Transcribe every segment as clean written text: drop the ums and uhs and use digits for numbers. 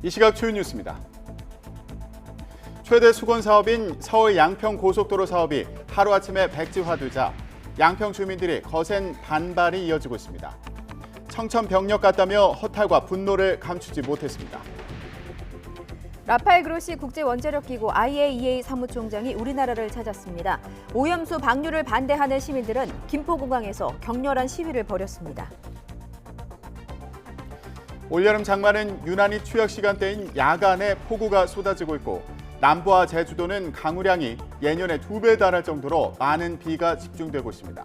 이 시각 주요 뉴스입니다. 최대 수건 사업인 서울 양평 고속도로 사업이 하루아침에 백지화되자 양평 주민들이 거센 반발이 이어지고 있습니다. 청천벽력 같다며 허탈과 분노를 감추지 못했습니다. 라파엘 그로시 국제원자력기구 IAEA 사무총장이 우리나라를 찾았습니다. 오염수 방류를 반대하는 시민들은 김포공항에서 격렬한 시위를 벌였습니다. 올여름 장마는 유난히 추역 시간대인 야간에 폭우가 쏟아지고 있고 남부와 제주도는 강우량이 예년의 2배 달할 정도로 많은 비가 집중되고 있습니다.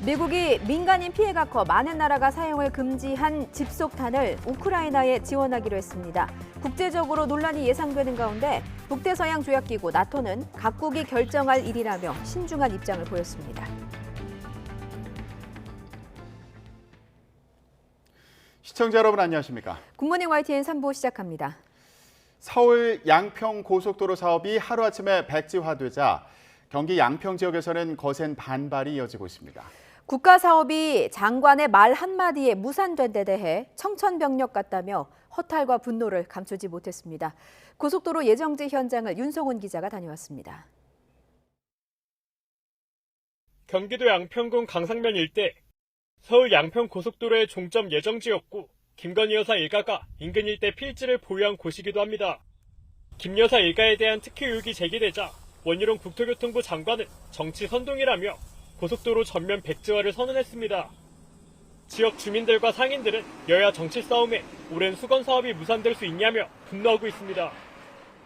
미국이 민간인 피해가 커 많은 나라가 사용을 금지한 집속탄을 우크라이나에 지원하기로 했습니다. 국제적으로 논란이 예상되는 가운데 북대서양 조약기구 나토는 각국이 결정할 일이라며 신중한 입장을 보였습니다. 시청자 여러분 안녕하십니까? 굿모닝 YTN 3부 시작합니다. 서울 양평 고속도로 사업이 하루아침에 백지화되자 경기 양평 지역에서는 거센 반발이 이어지고 있습니다. 국가 사업이 장관의 말 한마디에 무산된 데 대해 청천벽력 같다며 허탈과 분노를 감추지 못했습니다. 고속도로 예정지 현장을 윤성훈 기자가 다녀왔습니다. 경기도 양평군 강상면 일대 서울 양평 고속도로의 종점 예정지였고 김건희 여사 일가가 인근 일대 필지를 보유한 곳이기도 합니다. 김 여사 일가에 대한 특혜 의혹이 제기되자 원희룡 국토교통부 장관은 정치 선동이라며 고속도로 전면 백지화를 선언했습니다. 지역 주민들과 상인들은 여야 정치 싸움에 오랜 수건 사업이 무산될 수 있냐며 분노하고 있습니다.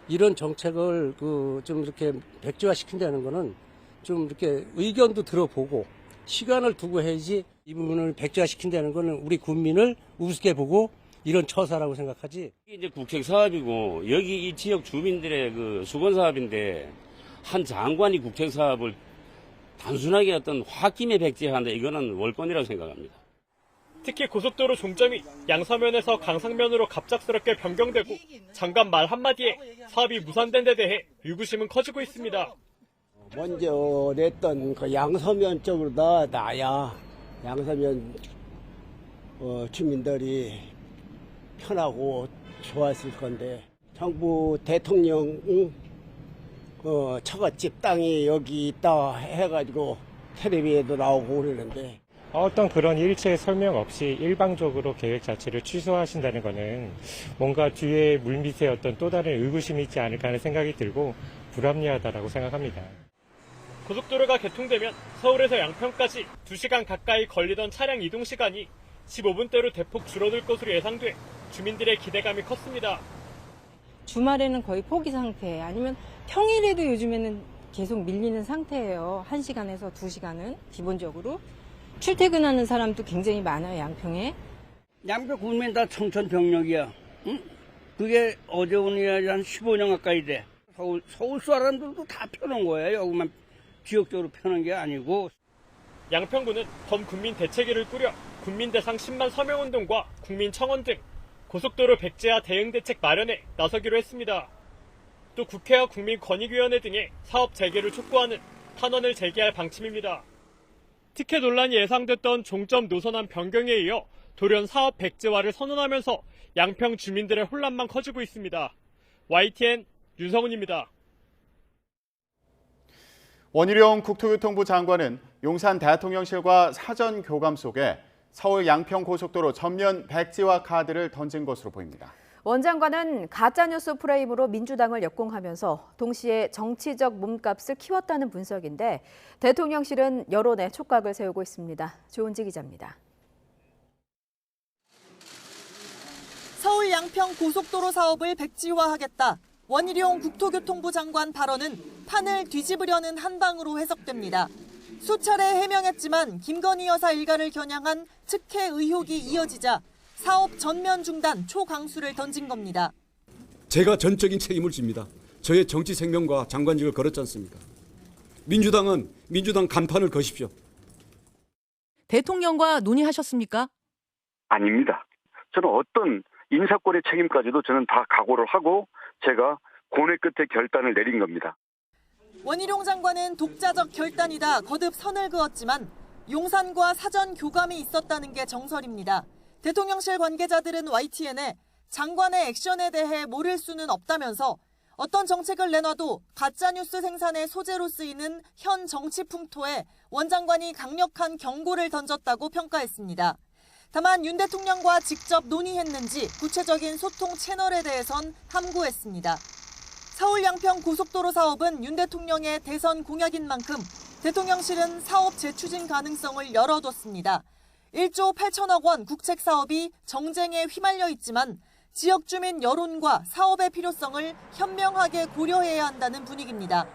이런 정책을 좀 이렇게 백지화시킨다는 거는 좀 이렇게 의견도 들어보고 시간을 두고 해야지 이 부분을 백지화시킨다는 거는 우리 국민을 우습게 보고 이런 처사라고 생각하지. 이제 국책 사업이고 여기 이 지역 주민들의 그 수건 사업인데 한 장관이 국책 사업을 단순하게 어떤 홧김에 백지화한다 이거는 월권이라고 생각합니다. 특히 고속도로 종점이 양서면에서 강상면으로 갑작스럽게 변경되고 장관 말 한마디에 사업이 무산된 데 대해 의구심은 커지고 있습니다. 먼저 냈던 그 양서면 쪽으로 다 나야 양서면 주민들이 편하고 좋았을 건데 정부 대통령 처갓집 땅이 여기 있다 해가지고 텔레비에도 나오고 그러는데 어떤 그런 일체 설명 없이 일방적으로 계획 자체를 취소하신다는 것은 뭔가 뒤에 물밑에 어떤 또 다른 의구심이 있지 않을까 하는 생각이 들고 불합리하다라고 생각합니다. 고속도로가 개통되면 서울에서 양평까지 2시간 가까이 걸리던 차량 이동 시간이 15분대로 대폭 줄어들 것으로 예상돼 주민들의 기대감이 컸습니다. 주말에는 거의 포기 상태, 아니면 평일에도 요즘에는 계속 밀리는 상태예요. 1시간에서 2시간은 기본적으로. 출퇴근하는 사람도 굉장히 많아요, 양평에. 양평 국민 다 청천벽력이야. 응? 그게 어제 오늘 한 15년 가까이 돼. 서울 사람들도 다 펴놓은 거예요. 여기만 지역적으로 펴는 게 아니고. 양평구는 범국민 대책위를 꾸려 국민대상 10만 서명운동과 국민청원 등 고속도로 백지화 대응 대책 마련에 나서기로 했습니다. 또 국회와 국민권익위원회 등의 사업 재개를 촉구하는 탄원을 제기할 방침입니다. 특혜 논란이 예상됐던 종점 노선안 변경에 이어 돌연 사업 백지화를 선언하면서 양평 주민들의 혼란만 커지고 있습니다. YTN 윤성훈입니다. 원희룡 국토교통부 장관은 용산 대통령실과 사전 교감 속에 서울 양평 고속도로 전면 백지화 카드를 던진 것으로 보입니다. 원 장관은 가짜뉴스 프레임으로 민주당을 역공하면서 동시에 정치적 몸값을 키웠다는 분석인데 대통령실은 여론에 촉각을 세우고 있습니다. 조은지 기자입니다. 서울 양평 고속도로 사업을 백지화하겠다. 원희룡 국토교통부 장관 발언은 판을 뒤집으려는 한방으로 해석됩니다. 수차례 해명했지만 김건희 여사 일가를 겨냥한 특혜 의혹이 이어지자 사업 전면 중단 초강수를 던진 겁니다. 제가 전적인 책임을 집니다. 저의 정치 생명과 장관직을 걸었지 않습니까? 민주당은 민주당 간판을 거십시오. 대통령과 논의하셨습니까? 아닙니다. 저는 어떤 인사권의 책임까지도 저는 다 각오를 하고 제가 고뇌 끝에 결단을 내린 겁니다. 원희룡 장관은 독자적 결단이다 거듭 선을 그었지만 용산과 사전 교감이 있었다는 게 정설입니다. 대통령실 관계자들은 YTN에 장관의 액션에 대해 모를 수는 없다면서 어떤 정책을 내놔도 가짜뉴스 생산의 소재로 쓰이는 현 정치 풍토에 원 장관이 강력한 경고를 던졌다고 평가했습니다. 다만 윤 대통령과 직접 논의했는지 구체적인 소통 채널에 대해선 함구했습니다. 서울 양평 고속도로 사업은 윤 대통령의 대선 공약인 만큼 대통령실은 사업 재추진 가능성을 열어뒀습니다. 1조 8천억 원 국책 사업이 정쟁에 휘말려 있지만 지역 주민 여론과 사업의 필요성을 현명하게 고려해야 한다는 분위기입니다.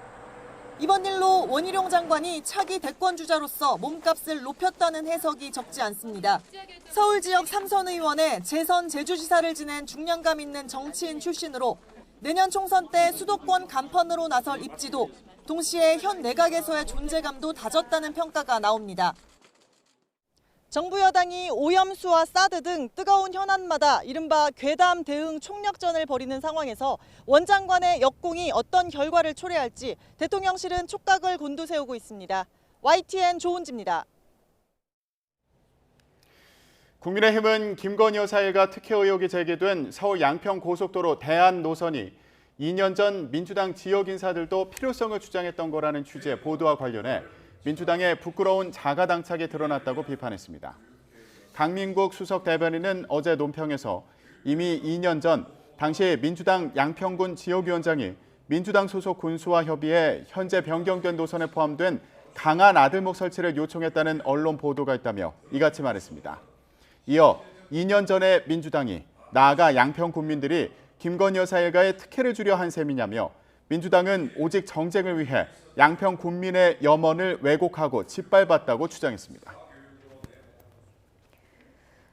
이번 일로 원희룡 장관이 차기 대권주자로서 몸값을 높였다는 해석이 적지 않습니다. 서울 지역 3선 의원의 재선 제주지사를 지낸 중량감 있는 정치인 출신으로 내년 총선 때 수도권 간판으로 나설 입지도 동시에 현 내각에서의 존재감도 다졌다는 평가가 나옵니다. 정부 여당이 오염수와 사드 등 뜨거운 현안마다 이른바 괴담 대응 총력전을 벌이는 상황에서 원 장관의 역공이 어떤 결과를 초래할지 대통령실은 촉각을 곤두세우고 있습니다. YTN 조은지입니다. 국민의힘은 김건희 여사 일가 특혜 의혹이 제기된 서울 양평 고속도로 대안 노선이 2년 전 민주당 지역 인사들도 필요성을 주장했던 거라는 취지의 보도와 관련해 민주당의 부끄러운 자가당착이 드러났다고 비판했습니다. 강민국 수석 대변인은 어제 논평에서 이미 2년 전 당시 민주당 양평군 지역위원장이 민주당 소속 군수와 협의해 현재 변경된 노선에 포함된 강한 아들목 설치를 요청했다는 언론 보도가 있다며 이같이 말했습니다. 이어 2년 전에 민주당이 나아가 양평 군민들이 김건희 여사 일가의 특혜를 주려 한 셈이냐며 민주당은 오직 정쟁을 위해 양평 군민의 염원을 왜곡하고 짓밟았다고 주장했습니다.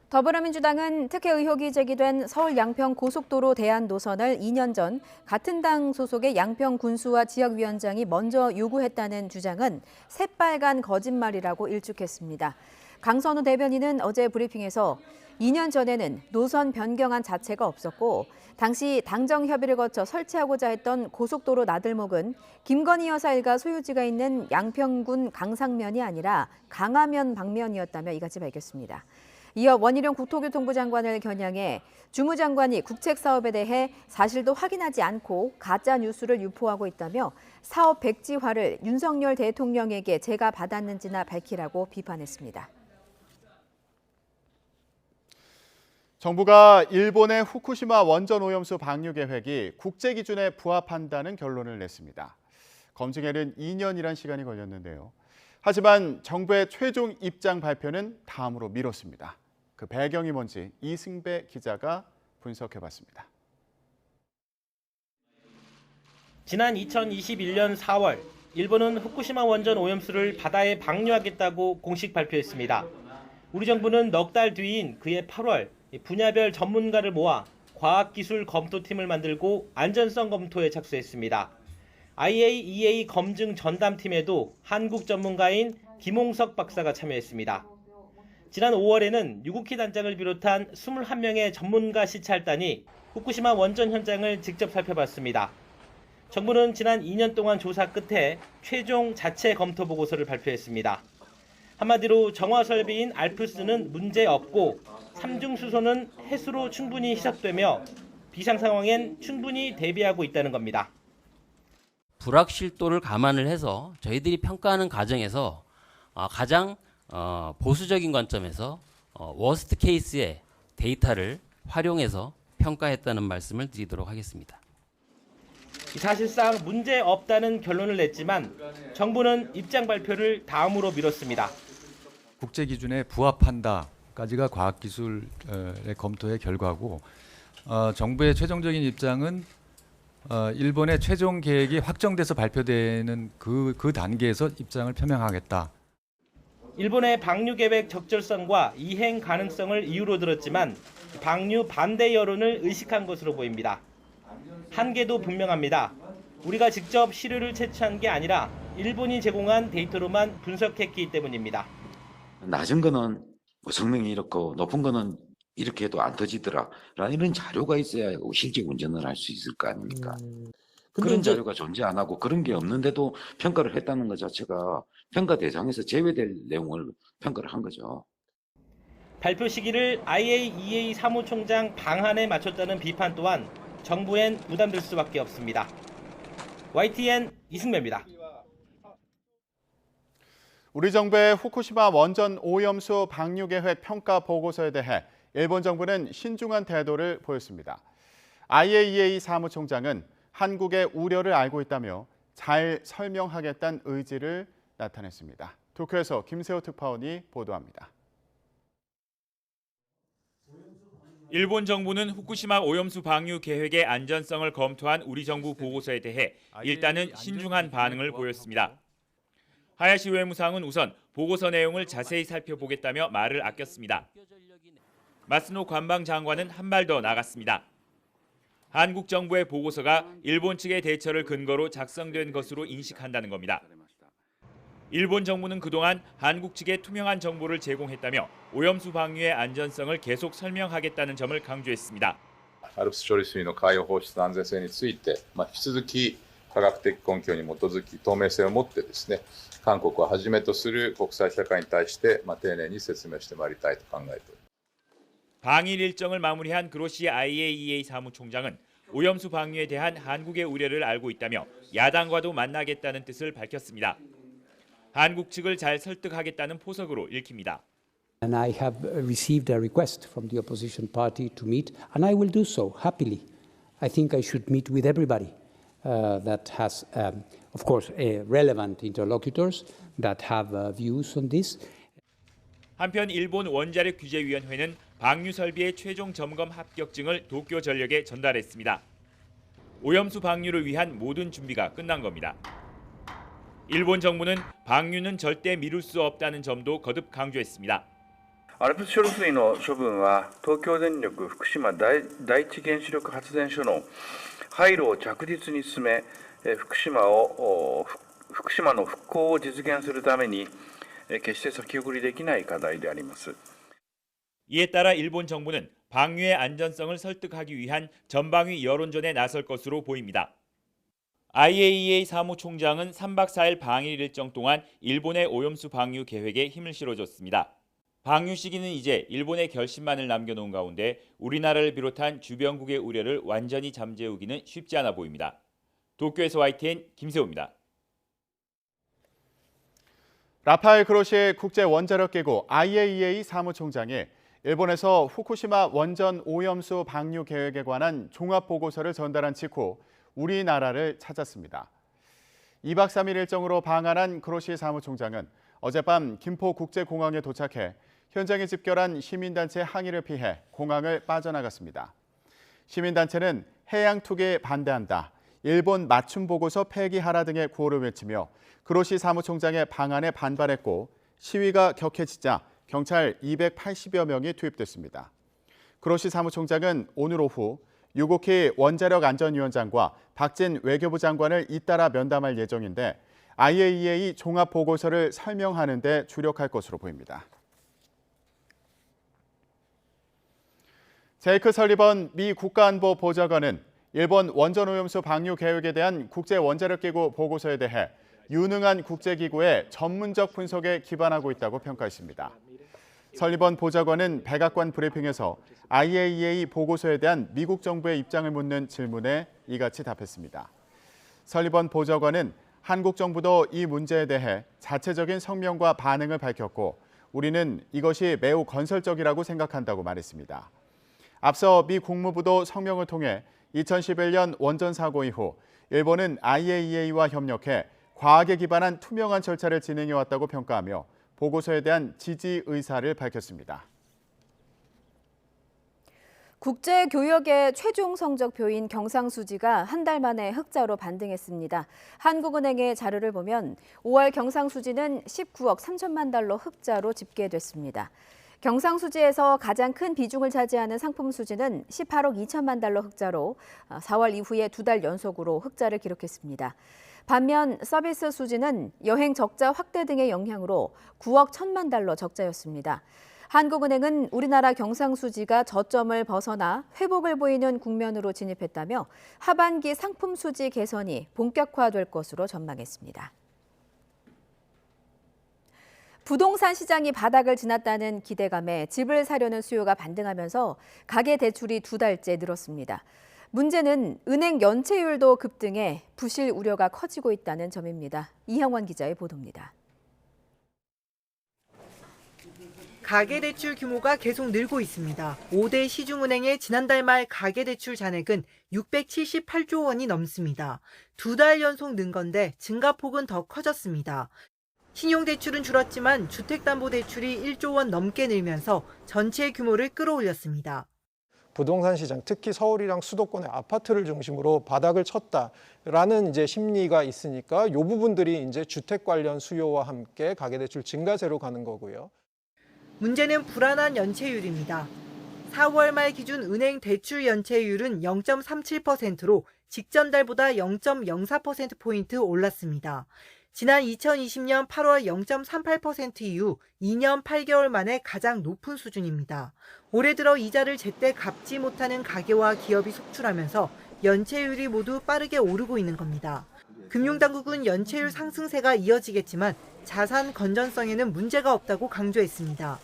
더불어민주당은 특혜 의혹이 제기된 서울 양평 고속도로 대안 노선을 2년 전 같은 당 소속의 양평 군수와 지역위원장이 먼저 요구했다는 주장은 새빨간 거짓말이라고 일축했습니다. 강선우 대변인은 어제 브리핑에서 2년 전에는 노선 변경안 자체가 없었고 당시 당정 협의를 거쳐 설치하고자 했던 고속도로 나들목은 김건희 여사 일가 소유지가 있는 양평군 강상면이 아니라 강화면 방면이었다며 이같이 밝혔습니다. 이어 원희룡 국토교통부 장관을 겨냥해 주무장관이 국책 사업에 대해 사실도 확인하지 않고 가짜 뉴스를 유포하고 있다며 사업 백지화를 윤석열 대통령에게 제가 받았는지나 밝히라고 비판했습니다. 정부가 일본의 후쿠시마 원전 오염수 방류 계획이 국제 기준에 부합한다는 결론을 냈습니다. 검증에는 2년이란 시간이 걸렸는데요. 하지만 정부의 최종 입장 발표는 다음으로 미뤘습니다. 그 배경이 뭔지 이승배 기자가 분석해봤습니다. 지난 2021년 4월, 일본은 후쿠시마 원전 오염수를 바다에 방류하겠다고 공식 발표했습니다. 우리 정부는 넉 달 뒤인 그해 8월, 분야별 전문가를 모아 과학기술 검토팀을 만들고 안전성 검토에 착수했습니다. IAEA 검증 전담팀에도 한국 전문가인 김홍석 박사가 참여했습니다. 지난 5월에는 유국희 단장을 비롯한 21명의 전문가 시찰단이 후쿠시마 원전 현장을 직접 살펴봤습니다. 정부는 지난 2년 동안 조사 끝에 최종 자체 검토 보고서를 발표했습니다. 한마디로 정화 설비인 알프스는 문제 없고 삼중 수소는 해수로 충분히 희석되며 비상 상황엔 충분히 대비하고 있다는 겁니다. 불확실도를 감안을 해서 저희들이 평가하는 과정에서 가장 보수적인 관점에서 워스트 케이스의 데이터를 활용해서 평가했다는 말씀을 드리도록 하겠습니다. 사실상 문제 없다는 결론을 냈지만 정부는 입장 발표를 다음으로 미뤘습니다. 국제 기준에 부합한다까지가 과학기술의 검토의 결과고 정부의 최종적인 입장은 일본의 최종 계획이 확정돼서 발표되는 그 단계에서 입장을 표명하겠다. 일본의 방류 계획 적절성과 이행 가능성을 이유로 들었지만 방류 반대 여론을 의식한 것으로 보입니다. 한계도 분명합니다. 우리가 직접 시료를 채취한 게 아니라 일본이 제공한 데이터로만 분석했기 때문입니다. 낮은 거는 뭐 성능이 이렇고 높은 거는 이렇게 해도 안 터지더라 라는 이런 자료가 있어야 실제 운전을 할 수 있을 거 아닙니까? 그런 자료가 존재 안 하고 그런 게 없는데도 평가를 했다는 것 자체가 평가 대상에서 제외될 내용을 평가를 한 거죠. 발표 시기를 IAEA 사무총장 방한에 맞췄다는 비판 또한 정부엔 부담될 수밖에 없습니다. YTN 이승배입니다. 우리 정부의 후쿠시마 원전 오염수 방류 계획 평가 보고서에 대해 일본 정부는 신중한 태도를 보였습니다. IAEA 사무총장은 한국의 우려를 알고 있다며 잘 설명하겠다는 의지를 나타냈습니다. 도쿄에서 김세호 특파원이 보도합니다. 일본 정부는 후쿠시마 오염수 방류 계획의 안전성을 검토한 우리 정부 보고서에 대해 일단은 신중한 반응을 보였습니다. 하야시 외무상은 우선 보고서 내용을 자세히 살펴보겠다며 말을 아꼈습니다. 마스노 관방장관은 한 발 더 나갔습니다. 한국 정부의 보고서가 일본 측의 대처를 근거로 작성된 것으로 인식한다는 겁니다. 일본 정부는 그동안 한국 측에 투명한 정보를 제공했다며 오염수 방류의 안전성을 계속 설명하겠다는 점을 강조했습니다. ALPS処理水の海洋放出の安全性について、引き続き科学的根拠に基づき透明性を持ってですね、韓国をはじめとする国際社会に対して丁寧に説明してまいりたいと考えております。방일 일정을 마무리한 그로시 IAEA 사무총장은 오염수 방류에 대한 한국의 우려를 알고 있다며 야당과도 만나겠다는 뜻을 밝혔습니다. 한국 측을 잘 설득하겠다는 포석으로 읽힙니다. And I have received a request from the opposition party to meet, and I will do so happily. I think I should meet with everybody that has, of course, relevant interlocutors that have views on this. 한편 일본 원자력 규제위원회는 방류 설비의 최종 점검 합격증을 도쿄 전력에 전달했습니다. 오염수 방류를 위한 모든 준비가 끝난 겁니다. 일본 정부는 방류는 절대 미룰 수 없다는 점도 거듭 강조했습니다. ALPS処理水の処分は東京電力福島第一原子力発電所の廃炉を着実に進め、福島の復興を実現するために決して先送りできない課題であります。 이에 따라 일본 정부는 방류의 안전성을 설득하기 위한 전방위 여론전에 나설 것으로 보입니다. IAEA 사무총장은 3박 4일 방일 일정 동안 일본의 오염수 방류 계획에 힘을 실어줬습니다. 방류 시기는 이제 일본의 결심만을 남겨놓은 가운데 우리나라를 비롯한 주변국의 우려를 완전히 잠재우기는 쉽지 않아 보입니다. 도쿄에서 YTN 김세호입니다. 라파엘 그로시 국제원자력기구 IAEA 사무총장이 일본에서 후쿠시마 원전 오염수 방류 계획에 관한 종합보고서를 전달한 직후 우리나라를 찾았습니다. 2박 3일 일정으로 방한한 그로시 사무총장은 어젯밤 김포국제공항에 도착해 현장에 집결한 시민단체 항의를 피해 공항을 빠져나갔습니다. 시민단체는 해양 투기에 반대한다, 일본 맞춤 보고서 폐기하라 등의 구호를 외치며 그로시 사무총장의 방한에 반발했고 시위가 격해지자 경찰 280여 명이 투입됐습니다. 그로시 사무총장은 오늘 오후 유고키 원자력안전위원장과 박진 외교부 장관을 잇따라 면담할 예정인데 IAEA 종합보고서를 설명하는 데 주력할 것으로 보입니다. 제이크 설리번 미 국가안보보좌관은 일본 원전오염수 방류 계획에 대한 국제원자력기구 보고서에 대해 유능한 국제기구의 전문적 분석에 기반하고 있다고 평가했습니다. 설리번 보좌관은 백악관 브리핑에서 IAEA 보고서에 대한 미국 정부의 입장을 묻는 질문에 이같이 답했습니다. 설리번 보좌관은 한국 정부도 이 문제에 대해 자체적인 성명과 반응을 밝혔고 우리는 이것이 매우 건설적이라고 생각한다고 말했습니다. 앞서 미 국무부도 성명을 통해 2011년 원전 사고 이후 일본은 IAEA와 협력해 과학에 기반한 투명한 절차를 진행해왔다고 평가하며 보고서에 대한 지지 의사를 밝혔습니다. 국제교역의 최종 성적표인 경상수지가 한 달 만에 흑자로 반등했습니다. 한국은행의 자료를 보면 5월 경상수지는 19억 3천만 달러 흑자로 집계됐습니다. 경상수지에서 가장 큰 비중을 차지하는 상품 수지는 18억 2천만 달러 흑자로 4월 이후에 2달 연속으로 흑자를 기록했습니다. 반면 서비스 수지는 여행 적자 확대 등의 영향으로 9억 1천만 달러 적자였습니다. 한국은행은 우리나라 경상수지가 저점을 벗어나 회복을 보이는 국면으로 진입했다며 하반기 상품 수지 개선이 본격화될 것으로 전망했습니다. 부동산 시장이 바닥을 지났다는 기대감에 집을 사려는 수요가 반등하면서 가계 대출이 2달째 늘었습니다. 문제는 은행 연체율도 급등해 부실 우려가 커지고 있다는 점입니다. 이형원 기자의 보도입니다. 가계대출 규모가 계속 늘고 있습니다. 5대 시중은행의 지난달 말 가계대출 잔액은 678조 원이 넘습니다. 2달 연속 는 건데 증가폭은 더 커졌습니다. 신용대출은 줄었지만 주택담보대출이 1조 원 넘게 늘면서 전체 규모를 끌어올렸습니다. 부동산 시장, 특히 서울이랑 수도권의 아파트를 중심으로 바닥을 쳤다라는 이제 심리가 있으니까 이 부분들이 이제 주택 관련 수요와 함께 가계대출 증가세로 가는 거고요. 문제는 불안한 연체율입니다. 4월 말 기준 은행 대출 연체율은 0.37%로 직전 달보다 0.04%포인트 올랐습니다. 지난 2020년 8월 0.38% 이후 2년 8개월 만에 가장 높은 수준입니다. 올해 들어 이자를 제때 갚지 못하는 가계와 기업이 속출하면서 연체율이 모두 빠르게 오르고 있는 겁니다. 금융당국은 연체율 상승세가 이어지겠지만 자산 건전성에는 문제가 없다고 강조했습니다.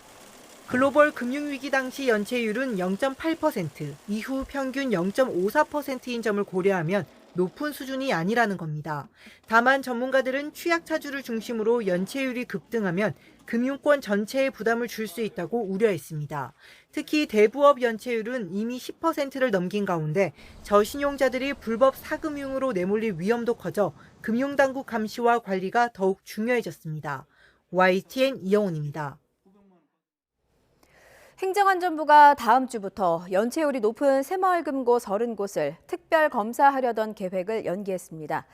글로벌 금융위기 당시 연체율은 0.8%, 이후 평균 0.54%인 점을 고려하면 높은 수준이 아니라는 겁니다. 다만 전문가들은 취약차주를 중심으로 연체율이 급등하면 금융권 전체에 부담을 줄 수 있다고 우려했습니다. 특히 대부업 연체율은 이미 10%를 넘긴 가운데 저신용자들이 불법 사금융으로 내몰릴 위험도 커져 금융당국 감시와 관리가 더욱 중요해졌습니다. YTN 이영훈입니다. 행정안전부가 다음 주부터 연체율이 높은 새마을금고 30곳을 특별 검사하려던 계획을 연기했습니다.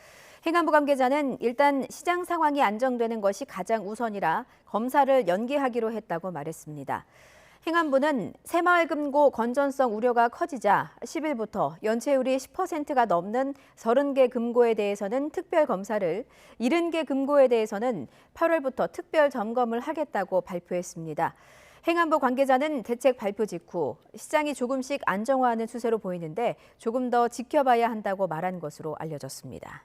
행안부 관계자는 일단 시장 상황이 안정되는 것이 가장 우선이라 검사를 연기하기로 했다고 말했습니다. 행안부는 새마을금고 건전성 우려가 커지자 10일부터 연체율이 10%가 넘는 30개 금고에 대해서는 특별 검사를, 70개 금고에 대해서는 8월부터 특별 점검을 하겠다고 발표했습니다. 행안부 관계자는 대책 발표 직후 시장이 조금씩 안정화하는 추세로 보이는데 조금 더 지켜봐야 한다고 말한 것으로 알려졌습니다.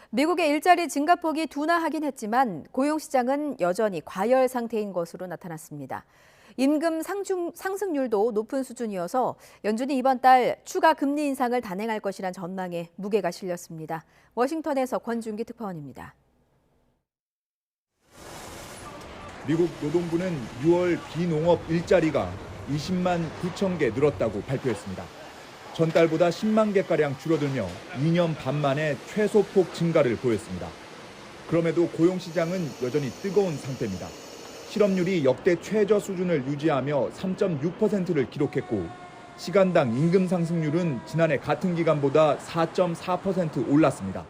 미국의 일자리 증가폭이 둔화하긴 했지만 고용시장은 여전히 과열 상태인 것으로 나타났습니다. 임금 상승률도 높은 수준이어서 연준이 이번 달 추가 금리 인상을 단행할 것이란 전망에 무게가 실렸습니다. 워싱턴에서 권준기 특파원입니다. 미국 노동부는 6월 비농업 일자리가 20만 9천 개 늘었다고 발표했습니다. 전달보다 10만 개가량 줄어들며 2년 반 만에 최소폭 증가를 보였습니다. 그럼에도 고용시장은 여전히 뜨거운 상태입니다. 실업률이 역대 최저 수준을 유지하며 3.6%를 기록했고 시간당 임금 상승률은 지난해 같은 기간보다 4.4% 올랐습니다.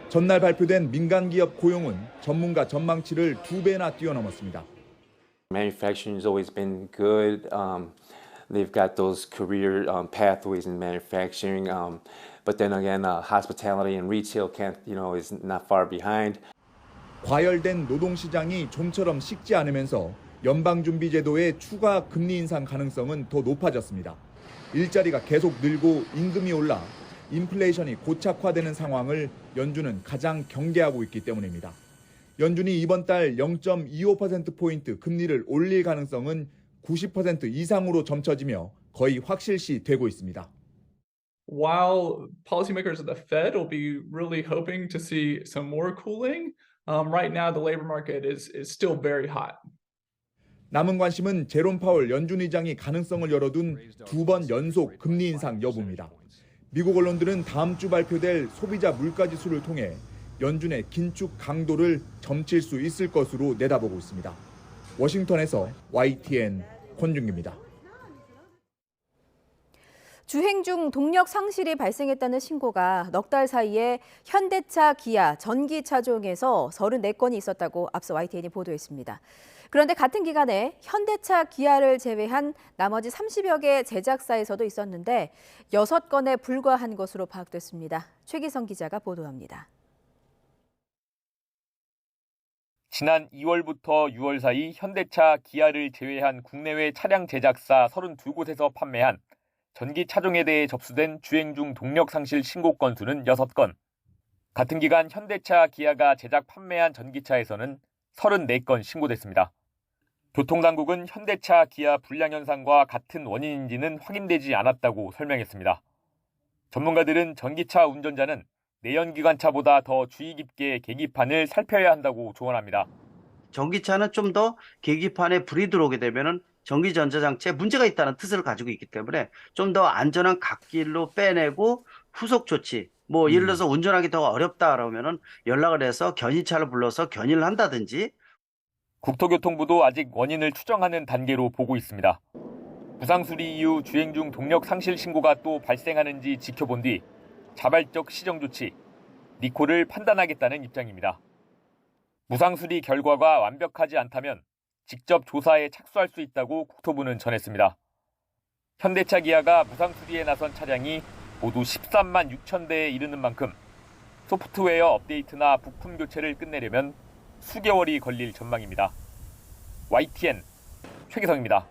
전날 발표된 민간 기업 고용은 전문가 전망치를 2배나 뛰어넘었습니다. Manufacturing has always been good. They've got those career pathways in manufacturing, but then again, hospitality and retail is not far behind. 과열된 노동시장이 좀처럼 식지 않으면서 연방준비제도의 추가 금리 인상 가능성은 더 높아졌습니다. 일자리가 계속 늘고 임금이 올라 인플레이션이 고착화되는 상황을 연준은 가장 경계하고 있기 때문입니다. 연준이 이번 달 0.25%포인트 금리를 올릴 가능성은 90% 이상으로 점쳐지며 거의 확실시 되고 있습니다. While policymakers at the Fed will be really hoping to see some more cooling, right now the labor market is still very hot. 남은 관심은 제롬 파월 연준 의장이 가능성을 열어둔 2번 연속 금리 인상 여부입니다. 미국 언론들은 다음 주 발표될 소비자 물가지수를 통해 연준의 긴축 강도를 점칠 수 있을 것으로 내다보고 있습니다. 워싱턴에서 YTN 권준기입니다. 주행 중 동력 상실이 발생했다는 신고가 넉 달 사이에 현대차, 기아, 전기차종에서 34건이 있었다고 앞서 YTN이 보도했습니다. 그런데 같은 기간에 현대차, 기아를 제외한 나머지 30여 개 제작사에서도 있었는데 6건에 불과한 것으로 파악됐습니다. 최기성 기자가 보도합니다. 지난 2월부터 6월 사이 현대차, 기아를 제외한 국내외 차량 제작사 32곳에서 판매한 전기 차종에 대해 접수된 주행 중 동력 상실 신고 건수는 6건. 같은 기간 현대차, 기아가 제작 판매한 전기차에서는 34건 신고됐습니다. 교통당국은 현대차, 기아 불량 현상과 같은 원인인지는 확인되지 않았다고 설명했습니다. 전문가들은 전기차 운전자는 내연기관차보다 더 주의 깊게 계기판을 살펴야 한다고 조언합니다. 전기차는 좀 더 계기판에 불이 들어오게 되면은 전기전자장치에 문제가 있다는 뜻을 가지고 있기 때문에 좀 더 안전한 갓길로 빼내고 후속 조치, 예를 들어서 운전하기 더 어렵다 그러면은 연락을 해서 견인차를 불러서 견인을 한다든지. 국토교통부도 아직 원인을 추정하는 단계로 보고 있습니다. 부상 수리 이후 주행 중 동력 상실 신고가 또 발생하는지 지켜본 뒤 자발적 시정 조치, 리콜을 판단하겠다는 입장입니다. 무상 수리 결과가 완벽하지 않다면 직접 조사에 착수할 수 있다고 국토부는 전했습니다. 현대차, 기아가 무상 수리에 나선 차량이 모두 13만 6천 대에 이르는 만큼 소프트웨어 업데이트나 부품 교체를 끝내려면 수개월이 걸릴 전망입니다. YTN 최기성입니다.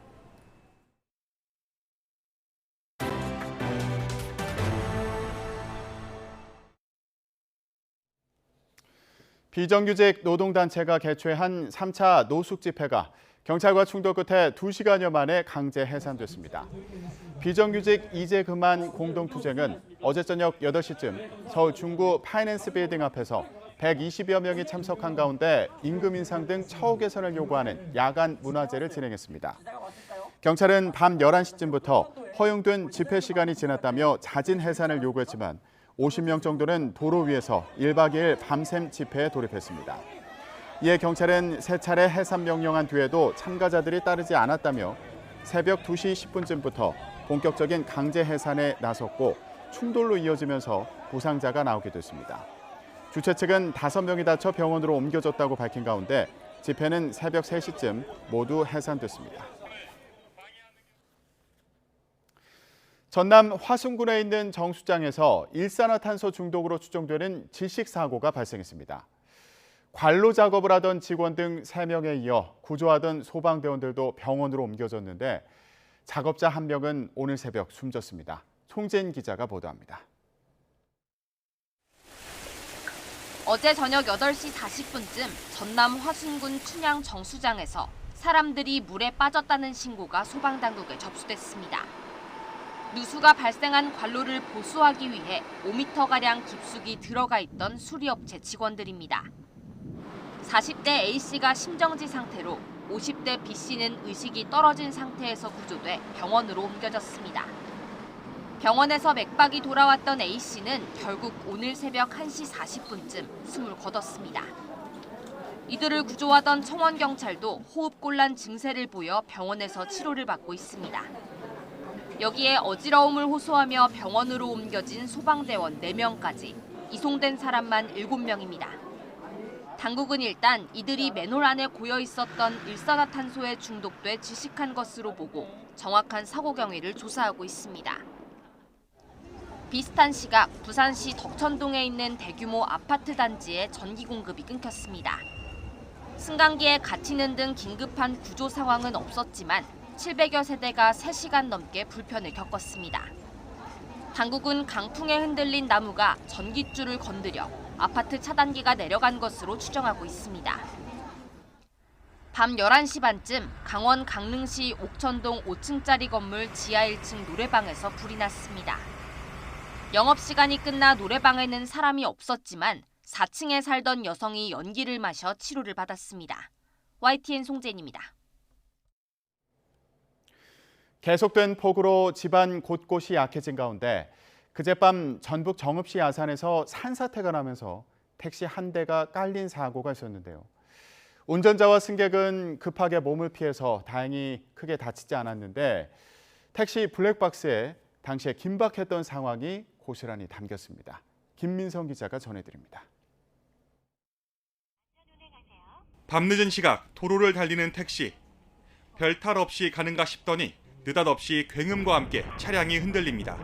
비정규직 노동단체가 개최한 3차 노숙 집회가 경찰과 충돌 끝에 2시간여 만에 강제 해산됐습니다. 비정규직 이제 그만 공동투쟁은 어제 저녁 8시쯤 서울 중구 파이낸스 빌딩 앞에서 120여 명이 참석한 가운데 임금 인상 등 처우 개선을 요구하는 야간 문화제를 진행했습니다. 경찰은 밤 11시쯤부터 허용된 집회 시간이 지났다며 자진 해산을 요구했지만 50명 정도는 도로 위에서 1박 2일 밤샘 집회에 돌입했습니다. 이에 경찰은 3차례 해산 명령한 뒤에도 참가자들이 따르지 않았다며 새벽 2시 10분쯤부터 본격적인 강제 해산에 나섰고 충돌로 이어지면서 부상자가 나오기도 했습니다. 주최 측은 5명이 다쳐 병원으로 옮겨졌다고 밝힌 가운데 집회는 새벽 3시쯤 모두 해산됐습니다. 전남 화순군에 있는 정수장에서 일산화탄소 중독으로 추정되는 질식 사고가 발생했습니다. 관로 작업을 하던 직원 등 3명에 이어 구조하던 소방대원들도 병원으로 옮겨졌는데 작업자 1명은 오늘 새벽 숨졌습니다. 송재인 기자가 보도합니다. 어제 저녁 8시 40분쯤 전남 화순군 춘향 정수장에서 사람들이 물에 빠졌다는 신고가 소방당국에 접수됐습니다. 누수가 발생한 관로를 보수하기 위해 5m가량 깊숙이 들어가 있던 수리업체 직원들입니다. 40대 A씨가 심정지 상태로 50대 B씨는 의식이 떨어진 상태에서 구조돼 병원으로 옮겨졌습니다. 병원에서 맥박이 돌아왔던 A씨는 결국 오늘 새벽 1시 40분쯤 숨을 거뒀습니다. 이들을 구조하던 청원경찰도 호흡곤란 증세를 보여 병원에서 치료를 받고 있습니다. 여기에 어지러움을 호소하며 병원으로 옮겨진 소방대원 4명까지 이송된 사람만 7명입니다. 당국은 일단 이들이 맨홀 안에 고여 있었던 일산화탄소에 중독돼 질식한 것으로 보고 정확한 사고 경위를 조사하고 있습니다. 비슷한 시각 부산시 덕천동에 있는 대규모 아파트 단지에 전기 공급이 끊겼습니다. 승강기에 갇히는 등 긴급한 구조 상황은 없었지만 700여 세대가 3시간 넘게 불편을 겪었습니다. 당국은 강풍에 흔들린 나무가 전기줄을 건드려 아파트 차단기가 내려간 것으로 추정하고 있습니다. 밤 11시 반쯤 강원 강릉시 옥천동 5층짜리 건물 지하 1층 노래방에서 불이 났습니다. 영업시간이 끝나 노래방에는 사람이 없었지만 4층에 살던 여성이 연기를 마셔 치료를 받았습니다. YTN 송재인입니다. 계속된 폭우로 집안 곳곳이 약해진 가운데 그젯밤 전북 정읍시 야산에서 산사태가 나면서 택시 한 대가 깔린 사고가 있었는데요. 운전자와 승객은 급하게 몸을 피해서 다행히 크게 다치지 않았는데 택시 블랙박스에 당시에 긴박했던 상황이 고스란히 담겼습니다. 김민성 기자가 전해드립니다. 밤늦은 시각 도로를 달리는 택시. 별탈 없이 가는가 싶더니 느닷없이 굉음과 함께 차량이 흔들립니다.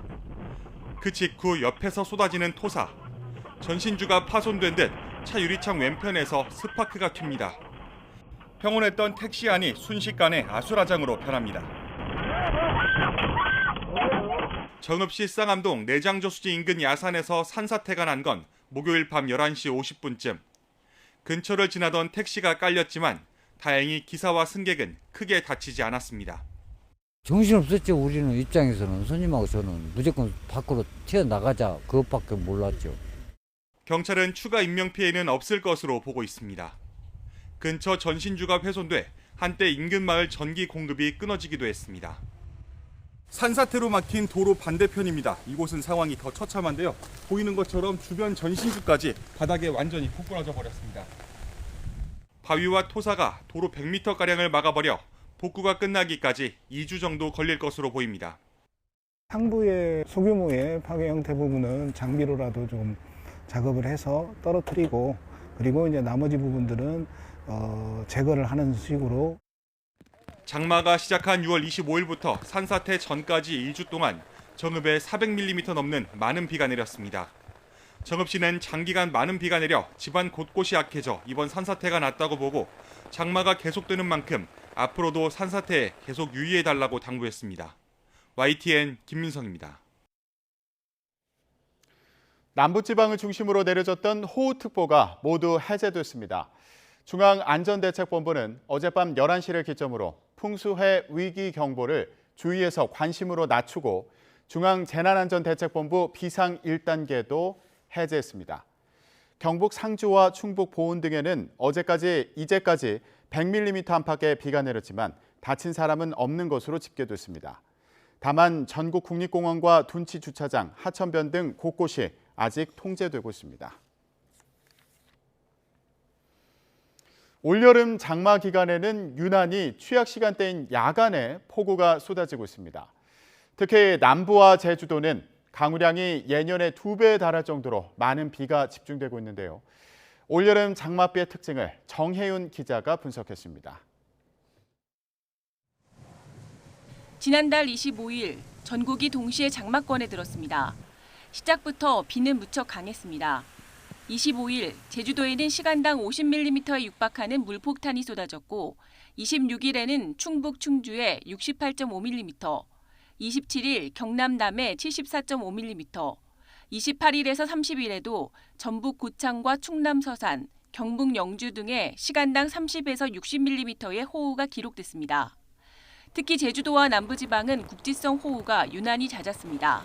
그 직후 옆에서 쏟아지는 토사. 전신주가 파손된 듯 차 유리창 왼편에서 스파크가 튑니다. 평온했던 택시 안이 순식간에 아수라장으로 변합니다. 정읍시 쌍암동 내장저수지 인근 야산에서 산사태가 난 건 목요일 밤 11시 50분쯤 근처를 지나던 택시가 깔렸지만 다행히 기사와 승객은 크게 다치지 않았습니다. 정신없었죠. 우리는 입장에서는 손님하고 저는 무조건 밖으로 튀어나가자 그것밖에 몰랐죠. 경찰은 추가 인명 피해는 없을 것으로 보고 있습니다. 근처 전신주가 훼손돼 한때 인근 마을 전기 공급이 끊어지기도 했습니다. 산사태로 막힌 도로 반대편입니다. 이곳은 상황이 더 처참한데요. 보이는 것처럼 주변 전신주까지 바닥에 완전히 고꾸라져 버렸습니다. 바위와 토사가 도로 100m가량을 막아버려 복구가 끝나기까지 2주 정도 걸릴 것으로 보입니다. 상부의 소규모의 파괴 형태 부분은 장비로라도 좀 작업을 해서 떨어뜨리고 그리고 이제 나머지 부분들은 제거를 하는 식으로. 장마가 시작한 6월 25일부터 산사태 전까지 2주 동안 정읍에 400mm 넘는 많은 비가 내렸습니다. 정읍시는 장기간 많은 비가 내려 집안 곳곳이 약해져 이번 산사태가 났다고 보고 장마가 계속되는 만큼 앞으로도 산사태에 계속 유의해달라고 당부했습니다. YTN 김민성입니다. 남부지방을 중심으로 내려졌던 호우특보가 모두 해제됐습니다. 중앙안전대책본부는 어젯밤 11시를 기점으로 풍수해 위기경보를 주의에서 관심으로 낮추고 중앙재난안전대책본부 비상 1단계도 해제했습니다. 경북 상주와 충북 보은 등에는 이제까지 100mm 안팎의 비가 내렸지만 다친 사람은 없는 것으로 집계됐습니다. 다만 전국 국립공원과 둔치 주차장, 하천변 등 곳곳이 아직 통제되고 있습니다. 올여름 장마 기간에는 유난히 취약 시간대인 야간에 폭우가 쏟아지고 있습니다. 특히 남부와 제주도는 강우량이 예년의 2배에 달할 정도로 많은 비가 집중되고 있는데요. 올여름 장맛비의 특징을 정혜윤 기자가 분석했습니다. 지난달 25일 전국이 동시에 장마권에 들었습니다. 시작부터 비는 무척 강했습니다. 25일 제주도에는 시간당 50mm에 육박하는 물폭탄이 쏟아졌고 26일에는 충북 충주에 68.5mm, 27일 경남 남해 74.5mm, 28일에서 30일에도 전북 고창과 충남 서산, 경북 영주 등에 시간당 30에서 60mm의 호우가 기록됐습니다. 특히 제주도와 남부지방은 국지성 호우가 유난히 잦았습니다.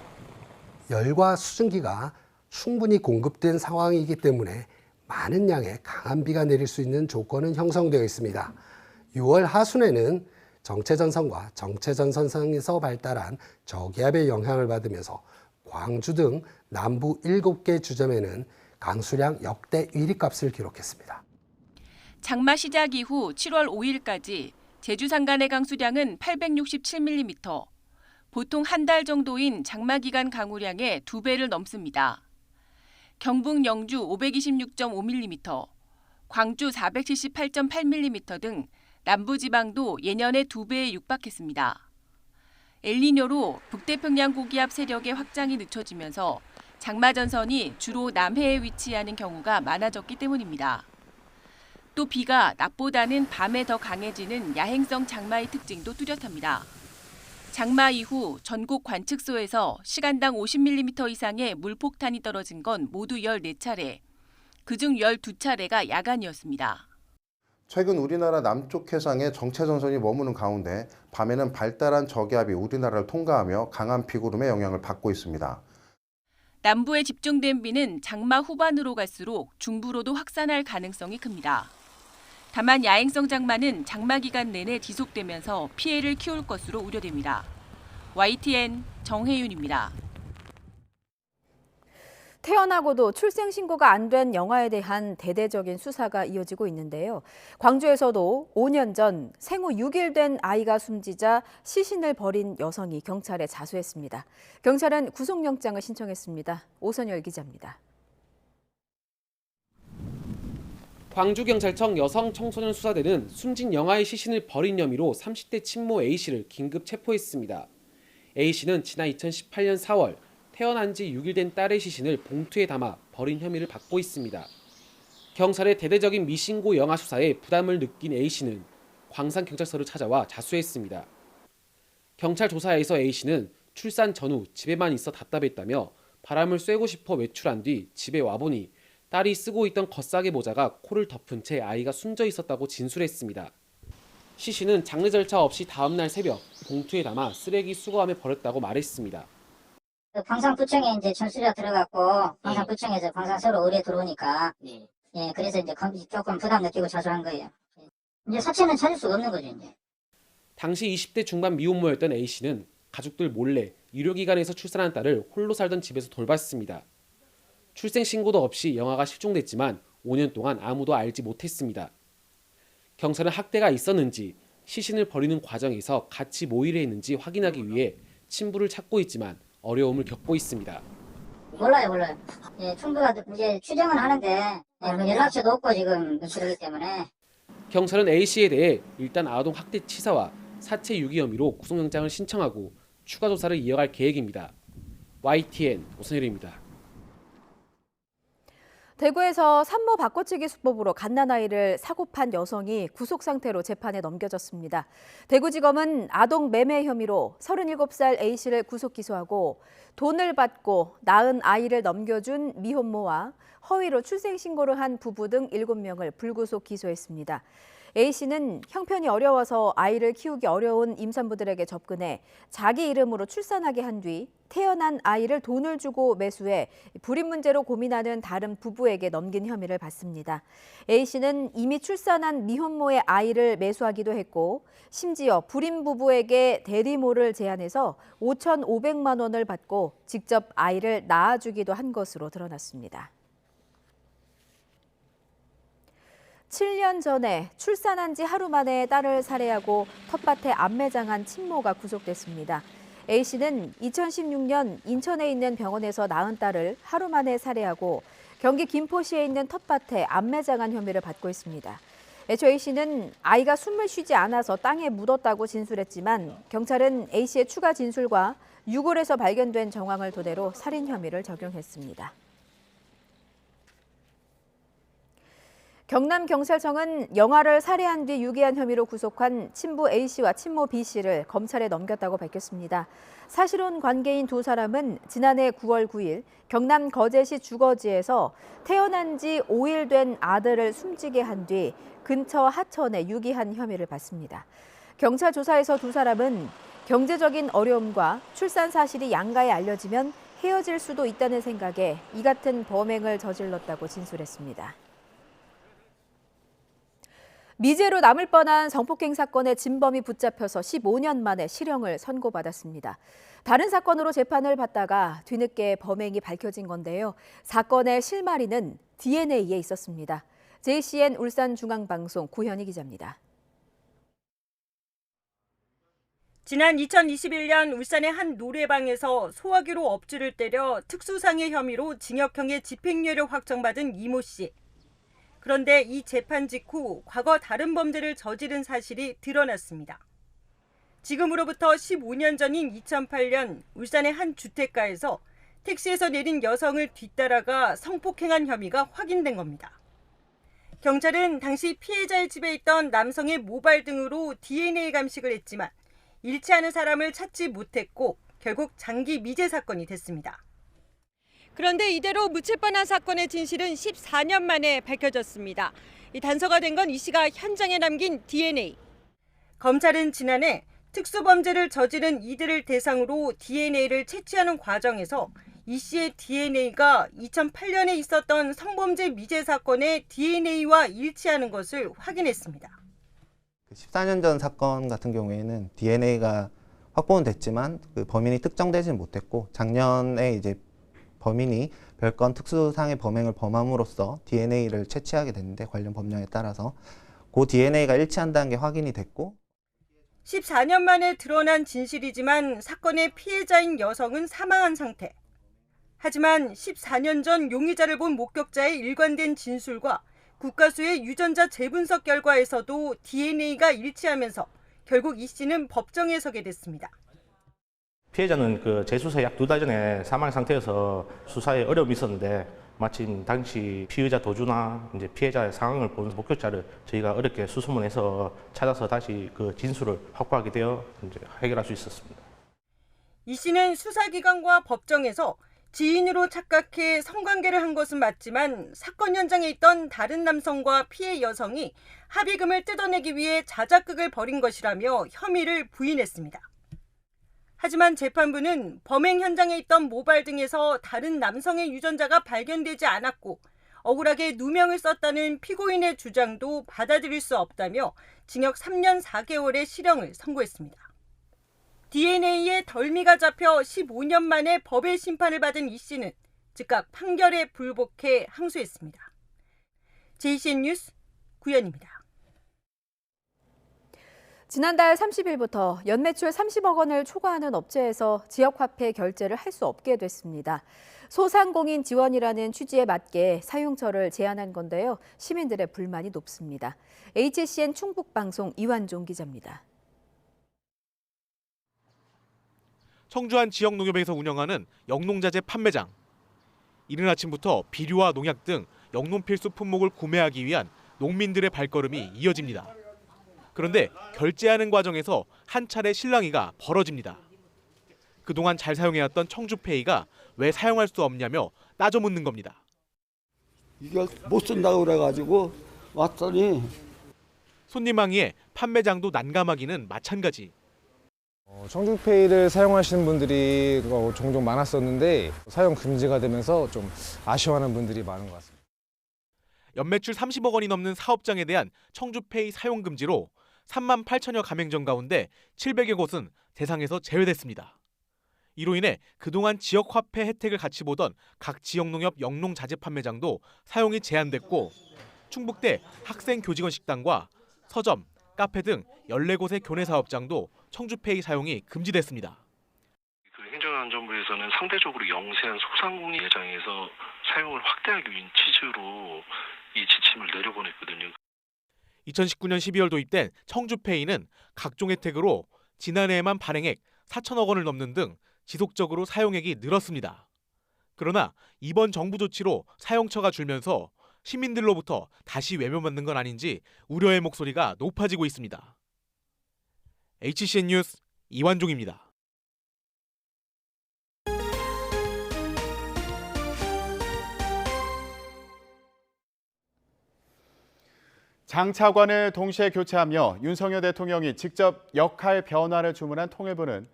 열과 수증기가 충분히 공급된 상황이기 때문에 많은 양의 강한 비가 내릴 수 있는 조건은 형성되어 있습니다. 6월 하순에는 정체전선과 정체전선상에서 발달한 저기압의 영향을 받으면서 광주 등 남부 7개 주점에는 강수량 역대 1위 값을 기록했습니다. 장마 시작 이후 7월 5일까지 제주 산간의 강수량은 867mm, 보통 한 달 정도인 장마 기간 강우량의 2배를 넘습니다. 경북 영주 526.5mm, 광주 478.8mm 등 남부지방도 예년의 2배에 육박했습니다. 엘니뇨로 북태평양 고기압 세력의 확장이 늦춰지면서 장마 전선이 주로 남해에 위치하는 경우가 많아졌기 때문입니다. 또 비가 낮보다는 밤에 더 강해지는 야행성 장마의 특징도 뚜렷합니다. 장마 이후 전국 관측소에서 시간당 50mm 이상의 물폭탄이 떨어진 건 모두 14차례, 그중 12차례가 야간이었습니다. 최근 우리나라 남쪽 해상에 정체전선이 머무는 가운데 밤에는 발달한 저기압이 우리나라를 통과하며 강한 비구름의 영향을 받고 있습니다. 남부에 집중된 비는 장마 후반으로 갈수록 중부로도 확산할 가능성이 큽니다. 다만 야행성 장마는 장마 기간 내내 지속되면서 피해를 키울 것으로 우려됩니다. YTN 정혜윤입니다. 태어나고도 출생신고가 안 된 영아에 대한 대대적인 수사가 이어지고 있는데요. 광주에서도 5년 전 생후 6일 된 아이가 숨지자 시신을 버린 여성이 경찰에 자수했습니다. 경찰은 구속영장을 신청했습니다. 오선열 기자입니다. 광주경찰청 여성청소년수사대는 숨진 영아의 시신을 버린 혐의로 30대 친모 A씨를 긴급 체포했습니다. A씨는 지난 2018년 4월 태어난 지 6일 된 딸의 시신을 봉투에 담아 버린 혐의를 받고 있습니다. 경찰의 대대적인 미신고 영아 수사에 부담을 느낀 A씨는 광산경찰서를 찾아와 자수했습니다. 경찰 조사에서 A씨는 출산 전후 집에만 있어 답답했다며 바람을 쐬고 싶어 외출한 뒤 집에 와보니 딸이 쓰고 있던 겉싸개 모자가 코를 덮은 채 아이가 숨져 있었다고 진술했습니다. 시 씨는 장례 절차 없이 다음 날 새벽 봉투에 담아 쓰레기 수거함에 버렸다고 말했습니다. 광산구청에 이제 전수리가 들어갔고 광산구청에서 광산서로 의뢰 들어오니까 그래서 이제 조금 부담 느끼고 자수한 거예요. 이제 사체는 찾을 수가 없는 거죠 이제. 당시 20대 중반 미혼모였던 A 씨는 가족들 몰래医療기관에서 출산한 딸을 홀로 살던 집에서 돌봤습니다. 출생 신고도 없이 영아가 실종됐지만 5년 동안 아무도 알지 못했습니다. 경찰은 학대가 있었는지 시신을 버리는 과정에서 같이 모의를 했는지 확인하기 위해 친부를 찾고 있지만 어려움을 겪고 있습니다. 몰라요. 충분히 이제 추정은 하는데 연락처도 없고 지금 그러기 때문에. 경찰은 A 씨에 대해 일단 아동 학대 치사와 사체 유기 혐의로 구속영장을 신청하고 추가 조사를 이어갈 계획입니다. YTN 오선일입니다. 대구에서 산모 바꿔치기 수법으로 갓난아이를 사고판 여성이 구속 상태로 재판에 넘겨졌습니다. 대구지검은 아동 매매 혐의로 37살 A씨를 구속 기소하고 돈을 받고 낳은 아이를 넘겨준 미혼모와 허위로 출생신고를 한 부부 등 7명을 불구속 기소했습니다. A씨는 형편이 어려워서 아이를 키우기 어려운 임산부들에게 접근해 자기 이름으로 출산하게 한 뒤 태어난 아이를 돈을 주고 매수해 불임 문제로 고민하는 다른 부부에게 넘긴 혐의를 받습니다. A씨는 이미 출산한 미혼모의 아이를 매수하기도 했고 심지어 불임 부부에게 대리모를 제안해서 5,500만 원을 받고 직접 아이를 낳아주기도 한 것으로 드러났습니다. 7년 전에 출산한 지 하루 만에 딸을 살해하고 텃밭에 암매장한 친모가 구속됐습니다. A씨는 2016년 인천에 있는 병원에서 낳은 딸을 하루 만에 살해하고 경기 김포시에 있는 텃밭에 암매장한 혐의를 받고 있습니다. 애초 A씨는 아이가 숨을 쉬지 않아서 땅에 묻었다고 진술했지만 경찰은 A씨의 추가 진술과 유골에서 발견된 정황을 토대로 살인 혐의를 적용했습니다. 경남경찰청은 영아를 살해한 뒤 유기한 혐의로 구속한 친부 A씨와 친모 B씨를 검찰에 넘겼다고 밝혔습니다. 사실혼 관계인 두 사람은 지난해 9월 9일 경남 거제시 주거지에서 태어난 지 5일 된 아들을 숨지게 한 뒤 근처 하천에 유기한 혐의를 받습니다. 경찰 조사에서 두 사람은 경제적인 어려움과 출산 사실이 양가에 알려지면 헤어질 수도 있다는 생각에 이 같은 범행을 저질렀다고 진술했습니다. 미제로 남을 뻔한 성폭행 사건의 진범이 붙잡혀서 15년 만에 실형을 선고받았습니다. 다른 사건으로 재판을 받다가 뒤늦게 범행이 밝혀진 건데요. 사건의 실마리는 DNA에 있었습니다. JCN 울산중앙방송 구현희 기자입니다. 지난 2021년 울산의 한 노래방에서 소화기로 업주를 때려 특수상해 혐의로 징역형의 집행유예를 확정받은 이모 씨. 그런데 이 재판 직후 과거 다른 범죄를 저지른 사실이 드러났습니다. 지금으로부터 15년 전인 2008년 울산의 한 주택가에서 택시에서 내린 여성을 뒤따라가 성폭행한 혐의가 확인된 겁니다. 경찰은 당시 피해자의 집에 있던 남성의 모발 등으로 DNA 감식을 했지만 일치하는 사람을 찾지 못했고 결국 장기 미제 사건이 됐습니다. 그런데 이대로 묻힐 뻔한 사건의 진실은 14년 만에 밝혀졌습니다. 이 단서가 된 건 이 씨가 현장에 남긴 DNA. 검찰은 지난해 특수범죄를 저지른 이들을 대상으로 DNA를 채취하는 과정에서 이 씨의 DNA가 2008년에 있었던 성범죄 미제 사건의 DNA와 일치하는 것을 확인했습니다. 14년 전 사건 같은 경우에는 DNA가 확보는 됐지만 그 범인이 특정되지는 못했고 작년에 이제 범인이 별건 특수상해 범행을 범함으로써 DNA를 채취하게 됐는데 관련 법령에 따라서 그 DNA가 일치한다는 게 확인이 됐고 14년 만에 드러난 진실이지만 사건의 피해자인 여성은 사망한 상태. 하지만 14년 전 용의자를 본 목격자의 일관된 진술과 국가수의 유전자 재분석 결과에서도 DNA가 일치하면서 결국 이 씨는 법정에 서게 됐습니다. 피해자는 그 재수사 약 2달 전에 사망 상태여서 수사에 어려움이 있었는데 마침 당시 피의자 도주나 이제 피해자의 상황을 본 목격자를 저희가 어렵게 수소문해서 찾아서 다시 그 진술을 확보하게 되어 이제 해결할 수 있었습니다. 이 씨는 수사기관과 법정에서 지인으로 착각해 성관계를 한 것은 맞지만 사건 현장에 있던 다른 남성과 피해 여성이 합의금을 뜯어내기 위해 자작극을 벌인 것이라며 혐의를 부인했습니다. 하지만 재판부는 범행 현장에 있던 모발 등에서 다른 남성의 유전자가 발견되지 않았고 억울하게 누명을 썼다는 피고인의 주장도 받아들일 수 없다며 징역 3년 4개월의 실형을 선고했습니다. DNA에 덜미가 잡혀 15년 만에 법의 심판을 받은 이 씨는 즉각 판결에 불복해 항소했습니다. JCN 뉴스 구연입니다. 지난달 30일부터 연매출 30억 원을 초과하는 업체에서 지역화폐 결제를 할 수 없게 됐습니다. 소상공인 지원이라는 취지에 맞게 사용처를 제한한 건데요. 시민들의 불만이 높습니다. HCN 충북방송 이완종 기자입니다. 청주 한 지역 농협에서 운영하는 영농자재 판매장. 이른 아침부터 비료와 농약 등 영농 필수 품목을 구매하기 위한 농민들의 발걸음이 이어집니다. 그런데 결제하는 과정에서 한 차례 실랑이가 벌어집니다. 그동안 잘 사용해왔던 청주페이가 왜 사용할 수 없냐며 따져 묻는 겁니다. 이걸 못 쓴다고 그래가지고 왔더니 손님 항의에 판매장도 난감하기는 마찬가지. 청주페이를 사용하시는 분들이 종종 많았었는데 사용 금지가 되면서 좀 아쉬워하는 분들이 많은 것 같습니다. 연매출 30억 원이 넘는 사업장에 대한 청주페이 사용 금지로 3만 8천여 가맹점 가운데 700여 곳은 대상에서 제외됐습니다. 이로 인해 그동안 지역화폐 혜택을 같이 보던 각 지역농협 영농자재 판매장도 사용이 제한됐고 충북대 학생교직원 식당과 서점, 카페 등 14곳의 교내사업장도 청주페이 사용이 금지됐습니다. 행정안전부에서는 상대적으로 영세한 소상공인 매장에서 사용을 확대하기 위한 취지로 이 지침을 내려보냈거든요. 2019년 12월 도입된 청주페이는 각종 혜택으로 지난해에만 발행액 4천억 원을 넘는 등 지속적으로 사용액이 늘었습니다. 그러나 이번 정부 조치로 사용처가 줄면서 시민들로부터 다시 외면받는 건 아닌지 우려의 목소리가 높아지고 있습니다. HCN 뉴스 이완종입니다. 장차관을 동시에 교체하며 윤석열 대통령이 직접 역할 변화를 주문한 통일부는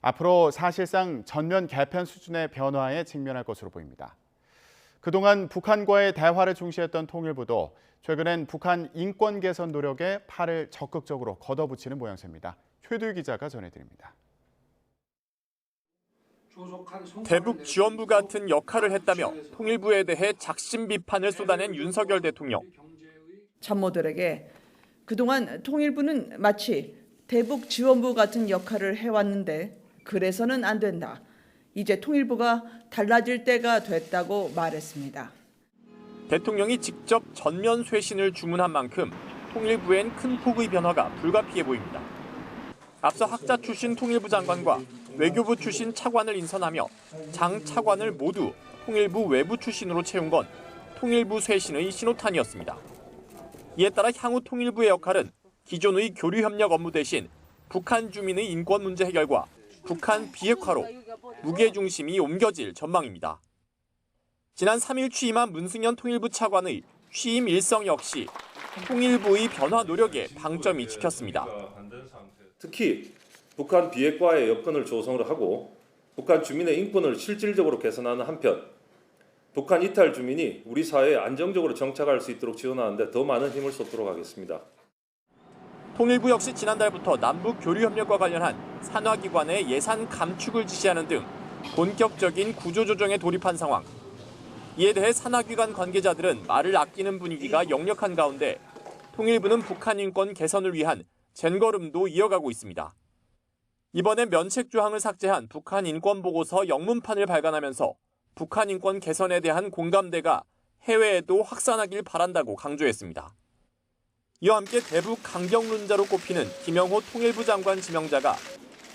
앞으로 사실상 전면 개편 수준의 변화에 직면할 것으로 보입니다. 그동안 북한과의 대화를 중시했던 통일부도 최근엔 북한 인권 개선 노력에 팔을 적극적으로 걷어붙이는 모양새입니다. 최두희 기자가 전해드립니다. 대북 지원부 같은 역할을 했다며 통일부에 대해 작심 비판을 쏟아낸 윤석열 대통령. 참모들에게 그동안 통일부는 마치 대북 지원부 같은 역할을 해왔는데 그래서는 안 된다. 이제 통일부가 달라질 때가 됐다고 말했습니다. 대통령이 직접 전면 쇄신을 주문한 만큼 통일부엔 큰 폭의 변화가 불가피해 보입니다. 앞서 학자 출신 통일부 장관과 외교부 출신 차관을 인선하며 장 차관을 모두 통일부 외부 출신으로 채운 건 통일부 쇄신의 신호탄이었습니다. 이에 따라 향후 통일부의 역할은 기존의 교류협력 업무 대신 북한 주민의 인권 문제 해결과 북한 비핵화로 무게중심이 옮겨질 전망입니다. 지난 3일 취임한 문승현 통일부 차관의 취임 일성 역시 통일부의 변화 노력에 방점이 찍혔습니다. 특히 북한 비핵화의 여건을 조성을 하고 북한 주민의 인권을 실질적으로 개선하는 한편 북한 이탈 주민이 우리 사회에 안정적으로 정착할 수 있도록 지원하는 데 더 많은 힘을 쏟도록 하겠습니다. 통일부 역시 지난달부터 남북 교류협력과 관련한 산하기관의 예산 감축을 지시하는 등 본격적인 구조조정에 돌입한 상황. 이에 대해 산하기관 관계자들은 말을 아끼는 분위기가 역력한 가운데 통일부는 북한 인권 개선을 위한 젠걸음도 이어가고 있습니다. 이번에 면책 조항을 삭제한 북한 인권 보고서 영문판을 발간하면서 북한 인권 개선에 대한 공감대가 해외에도 확산하길 바란다고 강조했습니다. 이와 함께 대북 강경론자로 꼽히는 김영호 통일부 장관 지명자가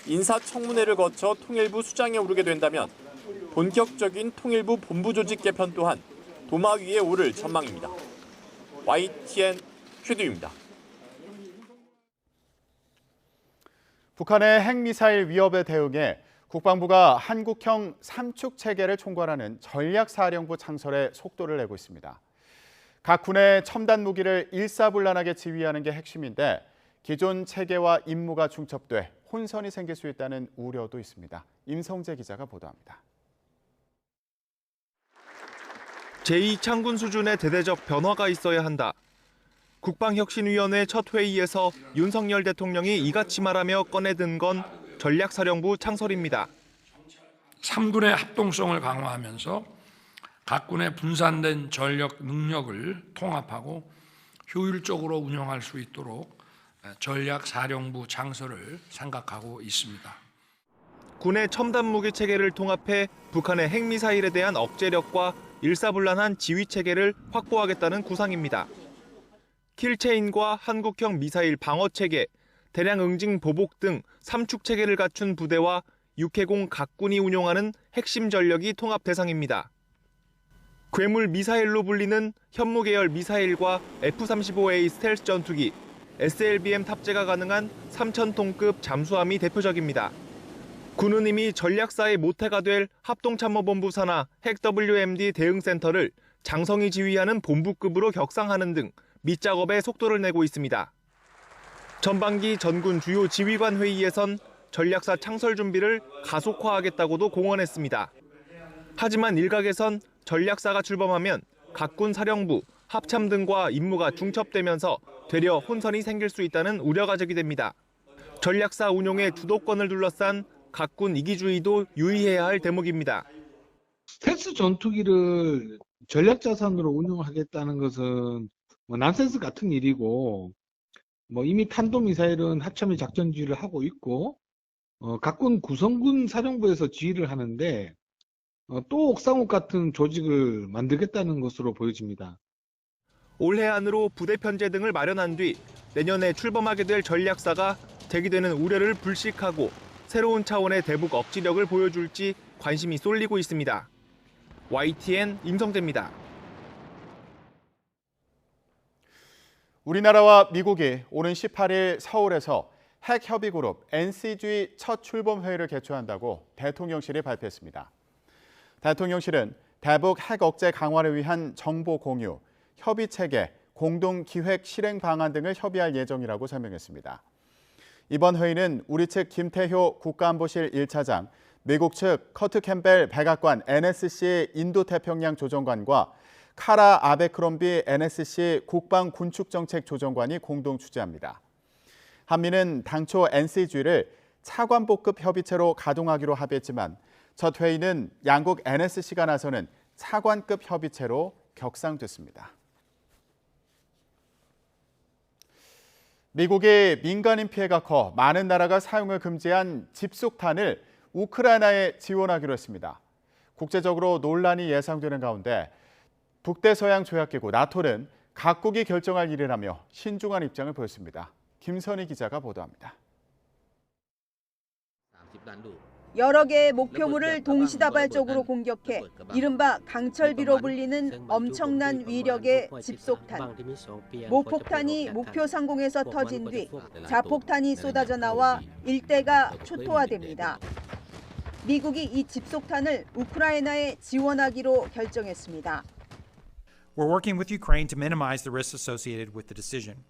인사청문회를 거쳐 통일부 수장에 오르게 된다면 본격적인 통일부 본부 조직 개편 또한 도마 위에 오를 전망입니다. YTN 최두입니다. 북한의 핵미사일 위협에 대응해 국방부가 한국형 삼축 체계를 총괄하는 전략사령부 창설에 속도를 내고 있습니다. 각 군의 첨단 무기를 일사불란하게 지휘하는 게 핵심인데 기존 체계와 임무가 중첩돼 혼선이 생길 수 있다는 우려도 있습니다. 임성재 기자가 보도합니다. 제2창군 수준의 대대적 변화가 있어야 한다. 국방혁신위원회 첫 회의에서 윤석열 대통령이 이같이 말하며 꺼내든 건 전략사령부 창설입니다. 3군의 합동성을 강화하면서 각 군의 분산된 전력 능력을 통합하고 효율적으로 운영할 수 있도록 전략사령부 창설을 생각하고 있습니다. 군의 첨단 무기 체계를 통합해 북한의 핵미사일에 대한 억제력과 일사불란한 지휘 체계를 확보하겠다는 구상입니다. 킬체인과 한국형 미사일 방어 체계, 대량 응징 보복 등 3축 체계를 갖춘 부대와 육해공 각 군이 운용하는 핵심 전력이 통합 대상입니다. 괴물 미사일로 불리는 현무계열 미사일과 F-35A 스텔스 전투기, SLBM 탑재가 가능한 3,000톤급 잠수함이 대표적입니다. 군은 이미 전략사의 모태가 될 합동참모본부 산하 핵 WMD 대응센터를 장성이 지휘하는 본부급으로 격상하는 등 밑작업에 속도를 내고 있습니다. 전반기 전군 주요 지휘관 회의에선 전략사 창설 준비를 가속화하겠다고도 공언했습니다. 하지만 일각에선 전략사가 출범하면 각군 사령부, 합참 등과 임무가 중첩되면서 되려 혼선이 생길 수 있다는 우려가 제기됩니다. 전략사 운용의 주도권을 둘러싼 각군 이기주의도 유의해야 할 대목입니다. 스텔스 전투기를 전략자산으로 운용하겠다는 것은 난센스 같은 일이고, 이미 탄도미사일은 합참이 작전 지휘를 하고 있고, 각군 구성군 사령부에서 지휘를 하는데 또 옥상욱 같은 조직을 만들겠다는 것으로 보여집니다. 올해 안으로 부대 편제 등을 마련한 뒤 내년에 출범하게 될 전략사가 제기되는 우려를 불식하고 새로운 차원의 대북 억지력을 보여줄지 관심이 쏠리고 있습니다. YTN 임성재입니다. 우리나라와 미국이 오는 18일 서울에서 핵협의그룹 NCG 첫 출범회의를 개최한다고 대통령실이 발표했습니다. 대통령실은 대북 핵 억제 강화를 위한 정보 공유, 협의체계, 공동기획 실행 방안 등을 협의할 예정이라고 설명했습니다. 이번 회의는 우리 측 김태효 국가안보실 1차장, 미국 측 커트 캠벨 백악관 NSC 인도태평양 조정관과 카라 아베크롬비 NSC 국방군축정책조정관이 공동 주재합니다. 한미는 당초 NCG를 차관보급 협의체로 가동하기로 합의했지만 첫 회의는 양국 NSC가 나서는 차관급 협의체로 격상됐습니다. 미국이 민간인 피해가 커 많은 나라가 사용을 금지한 집속탄을 우크라이나에 지원하기로 했습니다. 국제적으로 논란이 예상되는 가운데 북대서양 조약기구 나토는 각국이 결정할 일이라며 신중한 입장을 보였습니다. 김선희 기자가 보도합니다. 여러 개의 목표물을 동시다발적으로 공격해 이른바 강철비로 불리는 엄청난 위력의 집속탄. 모폭탄이 목표 상공에서 터진 뒤 자폭탄이 쏟아져 나와 일대가 초토화됩니다. 미국이 이 집속탄을 우크라이나에 지원하기로 결정했습니다. We're working with Ukraine to minimize the risks associated with the decision.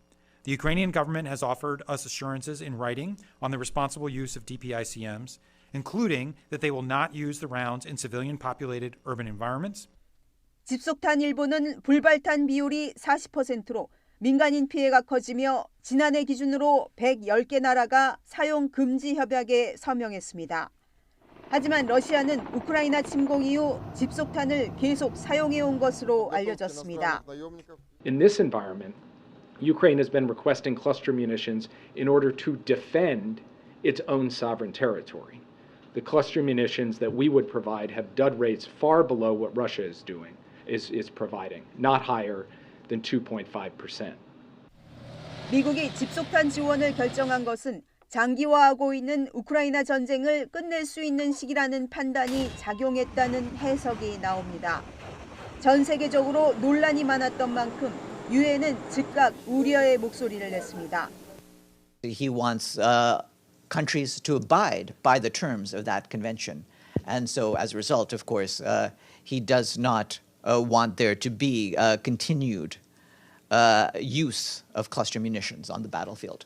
The Ukrainian government has offered us assurances in writing on the responsible use of DPICMs, including that they will not use the rounds in civilian populated urban environments. 집속탄 일부는 불발탄 비율이 40%로 민간인 피해가 커지며 지난해 기준으로 110개 나라가 사용 금지 협약에 서명했습니다. 하지만 러시아는 우크라이나 침공 이후 집속탄을 계속 사용해 온 것으로 알려졌습니다. In this environment, Ukraine has been requesting cluster munitions in order to defend its own sovereign territory. The cluster munitions that we would provide have dud rates far below what Russia is doing, is providing, not higher than 2.5%. 미국이 집속탄 지원을 결정한 것은 장기화하고 있는 우크라이나 전쟁을 끝낼 수 있는 시기라는 판단이 작용했다는 해석이 나옵니다. 전 세계적으로 논란이 많았던 만큼 유엔은 즉각 우려의 목소리를 냈습니다. He wants countries to abide by the terms of that convention. And so as a result, of course, he does not want there to be continued use of cluster munitions on the battlefield.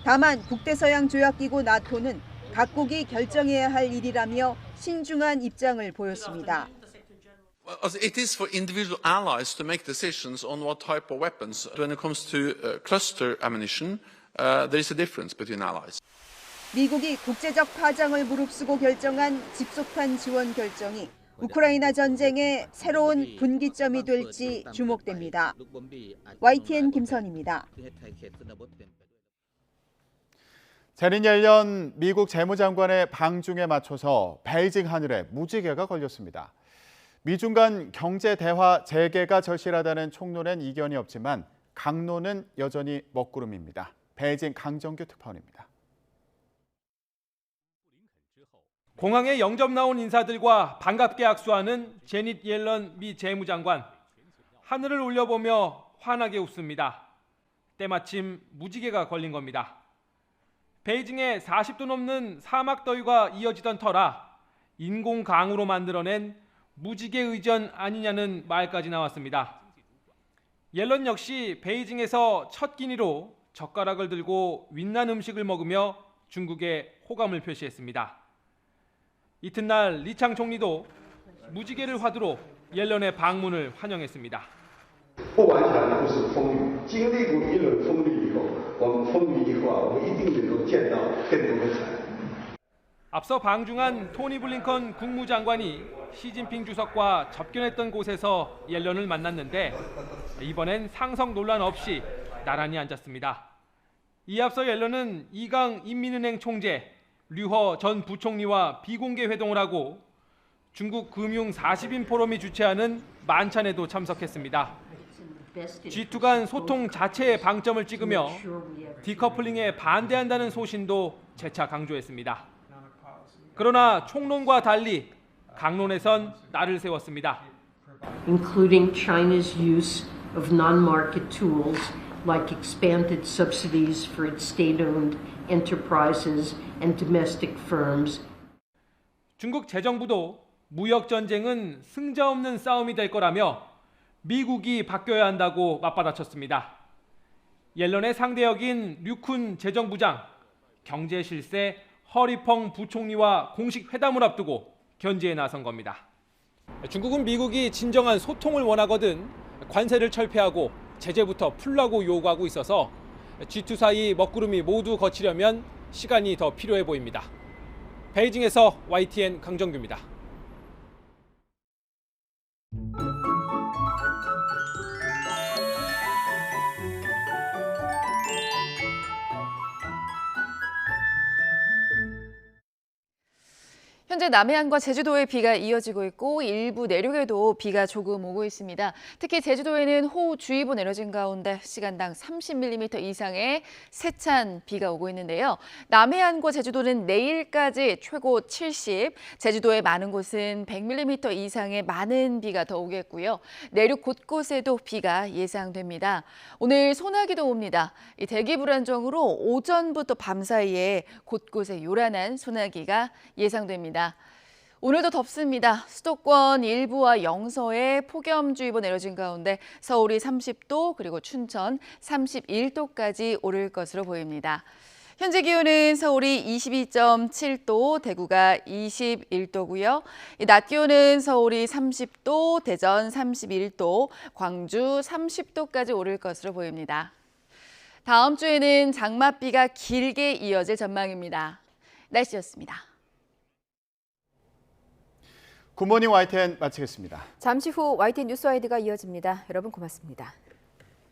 다만 북대서양 조약기구 나토는 각국이 결정해야 할 일이라며 신중한 입장을 보였습니다. It is for individual allies to make decisions on what type of weapons. When it comes to cluster ammunition, there is a difference between allies. 미국이 국제적 파장을 무릅쓰고 결정한 집속탄 지원 결정이 우크라이나 전쟁의 새로운 분기점이 될지 주목됩니다. YTN 김선입니다. 재린 옐런 미국 재무장관의 방중에 맞춰서 베이징 하늘에 무지개가 걸렸습니다. 미중 간 경제 대화 재개가 절실하다는 총론엔 이견이 없지만 강론은 여전히 먹구름입니다. 베이징 강정규 특파원입니다. 공항에 영접 나온 인사들과 반갑게 악수하는 제닛 옐런 미 재무장관. 하늘을 올려보며 환하게 웃습니다. 때마침 무지개가 걸린 겁니다. 베이징에 40도 넘는 사막 더위가 이어지던 터라 인공강으로 만들어낸 무지개 의전 아니냐는 말까지 나왔습니다. 옐런 역시 베이징에서 첫 끼니로 젓가락을 들고 윈난 음식을 먹으며 중국에 호감을 표시했습니다. 이튿날 리창 총리도 무지개를 화두로 옐런의 방문을 환영했습니다. 앞서 방중한 토니 블링컨 국무장관이 시진핑 주석과 접견했던 곳에서 옐런을 만났는데 이번엔 상성 논란 없이 나란히 앉았습니다. 이에 앞서 옐런은 이강 인민은행 총재 류허 전 부총리와 비공개 회동을 하고 중국 금융 40인 포럼이 주최하는 만찬에도 참석했습니다. G2 간 소통 자체에 방점을 찍으며 디커플링에 반대한다는 소신도 재차 강조했습니다. 그러나 총론과 달리 강론에선 날을 세웠습니다. Including China's use of non-market tools like expanded subsidies for its state-owned enterprises and domestic firms. 중국 재정부도 무역 전쟁은 승자 없는 싸움이 될 거라며 미국이 바뀌어야 한다고 맞받아쳤습니다. 옐런의 상대역인 류쿤 재정부장, 경제 실세 허리펑 부총리와 공식 회담을 앞두고 견제에 나선 겁니다. 중국은 미국이 진정한 소통을 원하거든 관세를 철폐하고 제재부터 풀라고 요구하고 있어서 G2 사이 먹구름이 모두 거치려면 시간이 더 필요해 보입니다. 베이징에서 YTN 강정규입니다. 현재 남해안과 제주도에 비가 이어지고 있고 일부 내륙에도 비가 조금 오고 있습니다. 특히 제주도에는 호우주의보 내려진 가운데 시간당 30mm 이상의 세찬 비가 오고 있는데요. 남해안과 제주도는 내일까지 최고 70, 제주도의 많은 곳은 100mm 이상의 많은 비가 더 오겠고요. 내륙 곳곳에도 비가 예상됩니다. 오늘 소나기도 옵니다. 이 대기 불안정으로 오전부터 밤 사이에 곳곳에 요란한 소나기가 예상됩니다. 오늘도 덥습니다. 수도권 일부와 영서에 폭염주의보 내려진 가운데 서울이 30도 그리고 춘천 31도까지 오를 것으로 보입니다. 현재 기온은 서울이 22.7도, 대구가 21도고요. 낮 기온은 서울이 30도, 대전 31도, 광주 30도까지 오를 것으로 보입니다. 다음 주에는 장맛비가 길게 이어질 전망입니다. 날씨였습니다. 굿모닝 YTN 마치겠습니다. 잠시 후 YTN 뉴스와이드가 이어집니다. 여러분 고맙습니다.